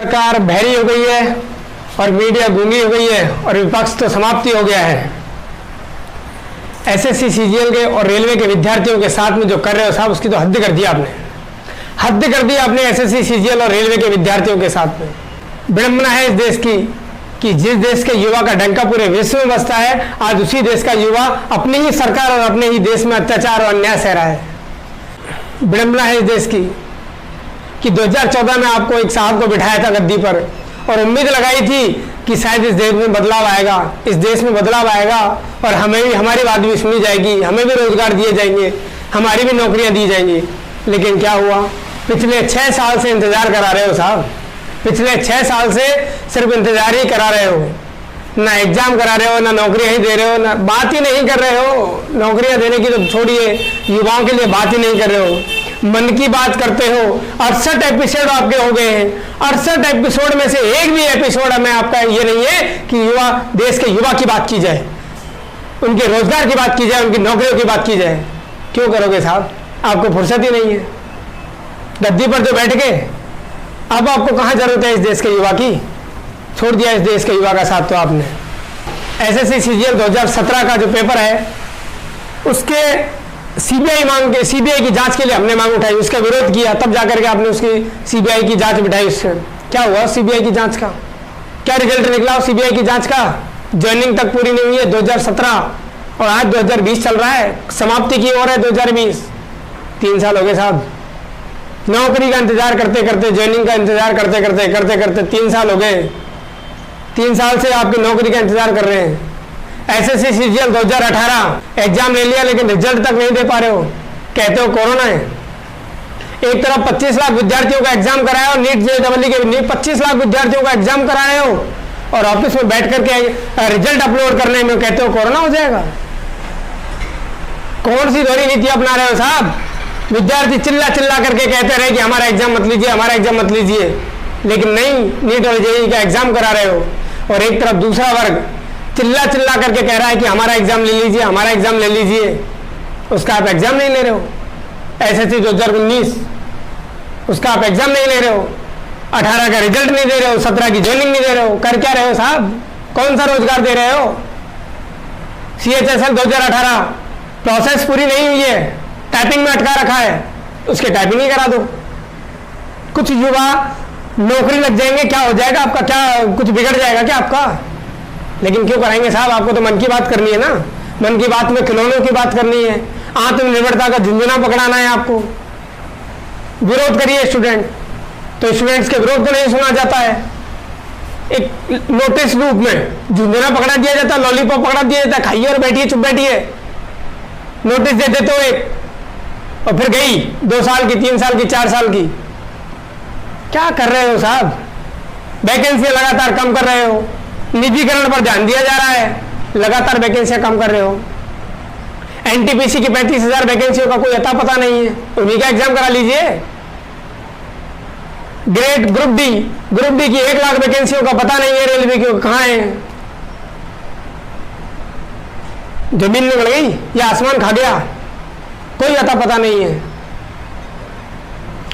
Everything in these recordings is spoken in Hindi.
सरकार बहरी हो गई है और मीडिया गूंगी हो गई है और विपक्ष तो समाप्ति हो गया है। एसएससी सीजीएल के और रेलवे के विद्यार्थियों के साथ में जो कर रहे हो साहब, उसकी तो हद कर दी आपने, हद कर दी आपने एसएससी सीजीएल और रेलवे के विद्यार्थियों के साथ में। विडंबना है इस देश की कि जिस देश के युवा का डंका पूरे विश्व में बसता है, आज उसी देश का युवा अपनी ही सरकार और अपने ही देश में अत्याचार और अन्याय सह रहा है। विडंबना है इस देश की कि 2014 में आपको एक साहब को बिठाया था गद्दी पर और उम्मीद लगाई थी कि शायद इस देश में बदलाव आएगा, इस देश में बदलाव आएगा और हमें भी, हमारी बात भी सुनी जाएगी, हमें भी रोजगार दिए जाएंगे, हमारी भी नौकरियां दी जाएंगी। लेकिन क्या हुआ? पिछले 6 साल से इंतजार करा रहे हो साहब, पिछले 6 साल से सिर्फ इंतजार ही करा रहे हो। ना एग्जाम करा रहे हो, ना नौकरियां ही दे रहे हो, ना बात ही नहीं कर रहे हो। नौकरियां देने की तो छोड़िए, युवाओं के लिए बात ही नहीं कर रहे हो। मन की बात करते हो, 68 एपिसोड आपके हो गए हैं। 68 एपिसोड में से एक भी एपिसोड में आपका ये नहीं है कि युवा, देश के युवा की बात की जाए, उनके रोजगार की बात की जाए, उनकी नौकरियों की बात की जाए। क्यों करोगे साहब? आपको फुर्सत ही नहीं है। गद्दी पर जो बैठ गए, अब आपको कहां जरूरत है इस देश के युवा की? छोड़ दिया इस देश के युवा का साथ तो आपने। एसएससी सीजीएल 2017 का जो पेपर है, उसके सीबीआई की जांच के लिए हमने मांग उठाई, उसका विरोध किया, तब जाकर के आपने उसकी सीबीआई की जांच बिठाई। उससे क्या हुआ? सीबीआई की जांच का क्या रिजल्ट निकला? सीबीआई की जांच का ज्वाइनिंग तक पूरी नहीं हुई है 2017 और आज 2020 चल रहा है, समाप्ति की ओर है 2020। 3 साल हो गए साहब, नौकरी का इंतजार करते करते, ज्वाइनिंग का इंतजार करते करते 3 साल हो गए। 3 साल से आपकी नौकरी का इंतजार कर रहे हैं। एसएससी सीजीएल 2018 एग्जाम ले लिया लेकिन रिजल्ट तक नहीं दे पा रहे हो, कहते हो कोरोना है। एक तरफ 25 लाख विद्यार्थियों का एग्जाम कराए हो, नीट जेईई के 25 लाख विद्यार्थियों का एग्जाम कराए हो और ऑफिस में बैठ करके रिजल्ट अपलोड करने में कहते हो कोरोना हो जाएगा। कौन सी दोहरी नीति अपना रहे हो साहब? विद्यार्थी चिल्ला चिल्ला करके कहते रहे कि हमारा एग्जाम मत लीजिए, हमारा एग्जाम मत लीजिए, लेकिन नहीं, नीट और जेईई का एग्जाम करा रहे हो। और एक तरफ दूसरा वर्ग चिल्ला चिल्ला करके कह रहा है कि हमारा एग्जाम ले लीजिए, हमारा एग्जाम ले लीजिए, उसका आप एग्जाम नहीं ले रहे हो। एसएससी 2019 उसका आप एग्जाम नहीं ले रहे हो, 18 का रिजल्ट नहीं दे रहे हो, 17 की ज्वाइनिंग नहीं दे रहे हो। कर क्या रहे हो साहब? कौन सा रोजगार दे रहे हो? CHSL 2018 प्रोसेस पूरी नहीं हुई है, टाइपिंग में अटका रखा है, उसके टाइपिंग ही करा दो। कुछ युवा नौकरी लग जाएंगे, क्या हो जाएगा आपका? क्या कुछ बिगड़ जाएगा क्या आपका? लेकिन क्यों कराएंगे साहब? आपको तो मन की बात करनी है ना, मन की बात में खिलौनों की बात करनी है, आत्मनिर्भरता का झुंझुना पकड़ाना है आपको। विरोध करिए स्टूडेंट, तो स्टूडेंट्स के विरोध को नहीं सुना जाता है। एक नोटिस रूप में झुंझुना पकड़ा दिया जाता है, लॉलीपॉप पकड़ा दिया जाता है, खाइए और बैठिए, चुप बैठिए। नोटिस दे देते हो एक और फिर गई 2 साल की, 3 साल की, 4 साल की। क्या कर रहे हो साहब? वैकेंसी लगातार कम कर रहे हो, निजीकरण पर ध्यान दिया जा रहा है, लगातार वैकेंसियां कम कर रहे हो। एनटीपीसी की 35,000 वैकेंसियों का कोई अता पता नहीं है, उन्हीं का एग्जाम करा लीजिए। ग्रुप डी की 1 लाख वैकेंसियों का पता नहीं है रेलवे की, कहां है? जमीन में बढ़ गई या आसमान खा गया, कोई अता पता नहीं है।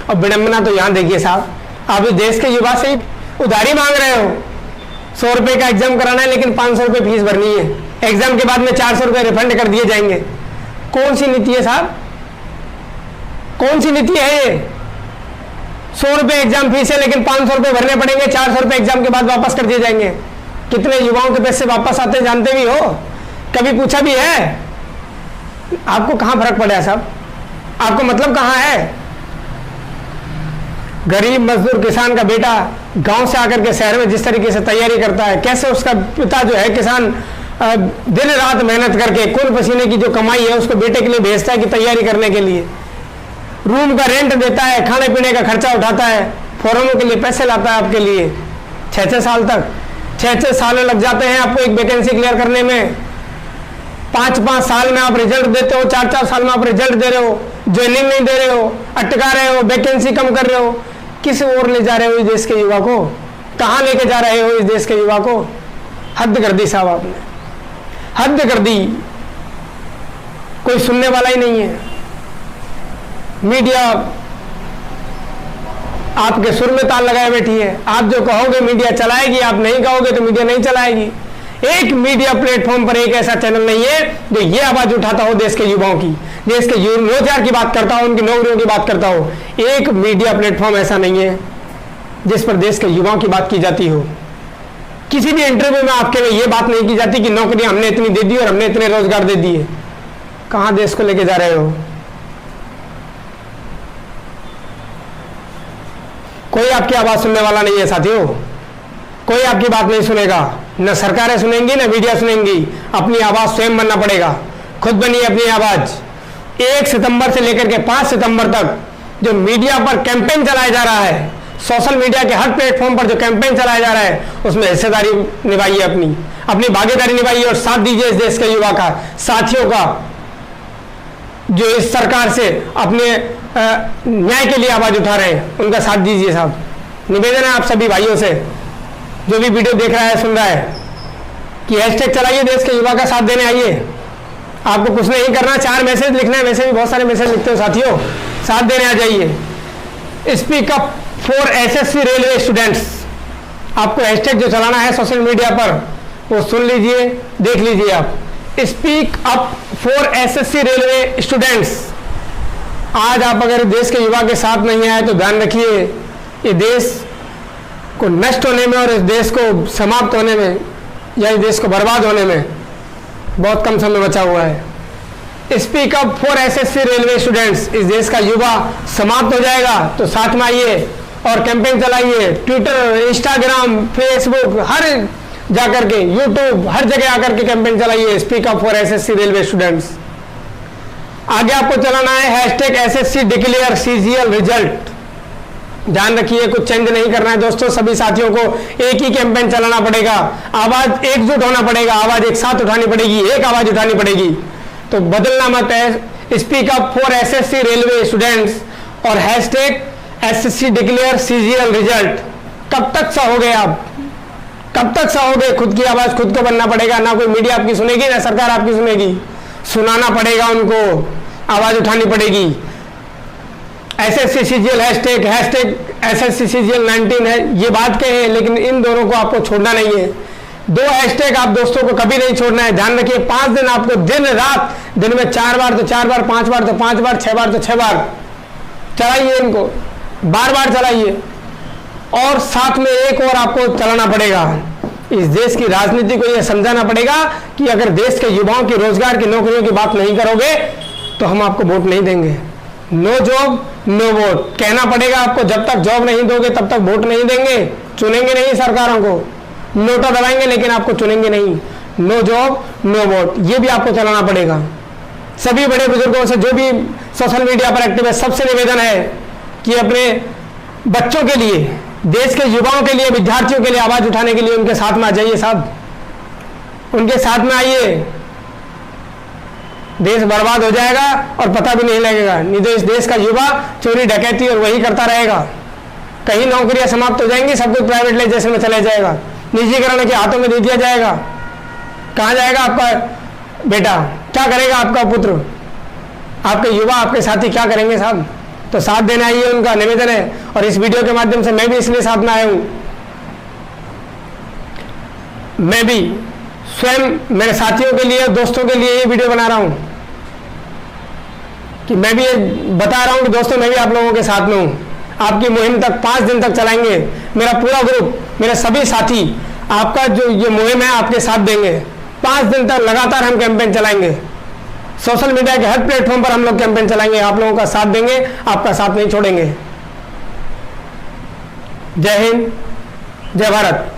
और विडंबना तो यहां देखिए साहब, आप इस देश के युवा से उधारी मांग रहे हो। 100 रुपए का एग्जाम कराना है लेकिन 500 रुपए फीस भरनी है, एग्जाम के बाद में 400 रुपए रिफंड कर दिए जाएंगे। कौन सी नीति है साहब? कौन सी नीति है ये? 100 रुपए एग्जाम फीस है लेकिन 500 रुपए भरने पड़ेंगे, 400 रुपए एग्जाम के बाद वापस कर दिए जाएंगे। कितने युवाओं के पैसे वापस आते जानते भी हो? कभी पूछा भी है? आपको कहां फर्क पड़ा साहब? आपको मतलब कहां है? गरीब मजदूर किसान का बेटा गांव से आकर के शहर में जिस तरीके से तैयारी करता है, कैसे उसका पिता जो है किसान दिन रात मेहनत करके खून पसीने की जो कमाई है उसको बेटे के लिए भेजता है कि तैयारी करने के लिए, रूम का रेंट देता है, खाने पीने का खर्चा उठाता है, फॉर्मों के लिए पैसे लाता है आपके लिए। 6-6 साल तक, 6-6 साल लग जाते हैं आपको एक वैकेंसी क्लियर करने में। 5-5 साल में आप रिजल्ट देते हो, 4-4 साल में आप रिजल्ट दे रहे हो, ज्वाइनिंग नहीं दे रहे हो, अटका रहे हो, वैकेंसी कम कर रहे हो। किस ओर ले जा रहे हो इस देश के युवा को? कहां लेके जा रहे हो इस देश के युवा को? हद कर दी साहब आपने, हद कर दी। कोई सुनने वाला ही नहीं है। मीडिया आपके सुर में ताल लगाए बैठी है। आप जो कहोगे मीडिया चलाएगी, आप नहीं कहोगे तो मीडिया नहीं चलाएगी। एक मीडिया प्लेटफॉर्म पर एक ऐसा चैनल नहीं है जो ये आवाज उठाता हो देश के युवाओं की, देश के रोजगार की बात करता हो, उनकी नौकरियों की बात करता हो। एक मीडिया प्लेटफॉर्म ऐसा नहीं है जिस पर देश के युवाओं की बात की जाती हो। किसी भी इंटरव्यू में आपके में ये बात नहीं की जाती कि नौकरियां हमने इतनी दे दी और हमने इतने रोजगार दे दिए। कहां देश को लेके जा रहे हो? कोई आपकी आवाज सुनने वाला नहीं है साथियों, कोई आपकी बात नहीं सुनेगा। न सरकारें सुनेंगी न मीडिया सुनेंगी। अपनी आवाज स्वयं बनना पड़ेगा। खुद बनिए अपनी आवाज। 1 सितंबर से लेकर के 5 सितंबर तक जो मीडिया पर कैंपेन चलाया जा रहा है, सोशल मीडिया के हर प्लेटफॉर्म पर जो कैंपेन चलाया जा रहा है, उसमें हिस्सेदारी निभाइए, अपनी भागीदारी निभाइए और साथ दीजिए इस देश के युवा का, साथियों का, जो इस सरकार से अपने न्याय के लिए आवाज उठा रहे हैं, उनका साथ दीजिए साहब। निवेदन है आप सभी भाइयों से, जो भी वीडियो देख रहा है, सुन रहा है, कि हैशटैग चलाइए, देश के युवा का साथ देने आइए। आपको कुछ नहीं करना, 4 मैसेज लिखना है, वैसे भी बहुत सारे मैसेज लिखते हो साथियों, साथ देने आ जाइए। Speak up for SSC railway students, आपको हैशटैग जो चलाना है सोशल मीडिया पर, वो सुन लीजिए, देख लीजिए आप। Speak up for SSC railway students. आज आप अगर देश के युवा के साथ नहीं आए तो ध्यान रखिए, ये देश को नष्ट होने में और इस देश को समाप्त होने में या इस देश को बर्बाद होने में बहुत कम समय बचा हुआ है। Speak up for SSC railway students, इस देश का युवा समाप्त हो जाएगा तो साथ में आइए और कैंपेन चलाइए। ट्विटर, इंस्टाग्राम, फेसबुक, हर जाकर के, यूट्यूब, हर जगह आकर के कैंपेन चलाइए। Speak up for SSC railway students. आगे आपको चलाना है hashtag SSC declare CGL result. ध्यान रखिए, कुछ चेंज नहीं करना है दोस्तों। सभी साथियों को एक ही कैंपेन चलाना पड़ेगा, आवाज एकजुट होना पड़ेगा, आवाज एक साथ उठानी पड़ेगी, एक आवाज उठानी पड़ेगी। तो बदलना मत है। Speak up for SSC railway students और hashtag SSC declare CGL result. कब तक सहोगे आप? कब तक सहोगे? खुद की आवाज खुद को बनना पड़ेगा। ना कोई मीडिया आपकी सुनेगी, ना सरकार आपकी सुनेगी। सुनाना पड़ेगा उनको, आवाज उठानी पड़ेगी। SSC CGL hashtag SSC CGL 19 है, ये बात कहे, लेकिन इन दोनों को आपको छोड़ना नहीं है। 2 हैशटैग आप दोस्तों को कभी नहीं छोड़ना है। ध्यान रखिए, 5 दिन आपको दिन रात, दिन में 4 बार तो 4 बार, 5 बार तो 5 बार, 6 बार तो 6 बार चलाइए इनको, बार बार चलाइए। और साथ में एक और आपको चलाना पड़ेगा। इस देश की राजनीति को यह समझाना पड़ेगा कि अगर देश के युवाओं की, रोजगार की, नौकरियों की बात नहीं करोगे तो हम आपको वोट नहीं देंगे। नो जॉब नो वोट कहना पड़ेगा आपको। जब तक जॉब नहीं दोगे तब तक वोट नहीं देंगे, चुनेंगे नहीं सरकारों को। नोटा दबाएंगे लेकिन आपको चुनेंगे नहीं। नो जॉब नो वोट, ये भी आपको चलाना पड़ेगा। सभी बड़े बुजुर्गों से, जो भी सोशल मीडिया पर एक्टिव है, सबसे निवेदन है कि अपने बच्चों के लिए, देश के युवाओं के लिए, विद्यार्थियों के लिए आवाज उठाने के लिए उनके साथ में आ जाइए साहब, उनके साथ में आइए। देश बर्बाद हो जाएगा और पता भी नहीं लगेगा। नहीं तो इस देश का युवा चोरी डकैती और वही करता रहेगा। कहीं नौकरियां समाप्त हो जाएंगी, सब कुछ प्राइवेटाइजेशन में चला जाएगा, निजीकरण के हाथों में दे दिया जाएगा। कहाँ जाएगा आपका बेटा? क्या करेगा आपका पुत्र? आपके युवा, आपके साथी क्या करेंगे साहब? तो साथ देना ही उनका निवेदन है। और इस वीडियो के माध्यम से मैं भी इसलिए साथ में आया हूं, मैं भी स्वयं मेरे साथियों के लिए, दोस्तों के लिए ये वीडियो बना रहा हूं कि मैं भी बता रहा हूं कि दोस्तों मैं भी आप लोगों के साथ में हूं। आपकी मुहिम तक 5 दिन तक चलाएंगे। मेरा पूरा ग्रुप, मेरे सभी साथी आपका जो ये मुहिम है आपके साथ देंगे। 5 दिन तक लगातार हम कैंपेन चलाएंगे। सोशल मीडिया के हर प्लेटफॉर्म पर हम लोग कैंपेन चलाएंगे, आप लोगों का साथ देंगे, आपका साथ नहीं छोड़ेंगे। जय हिंद, जय भारत।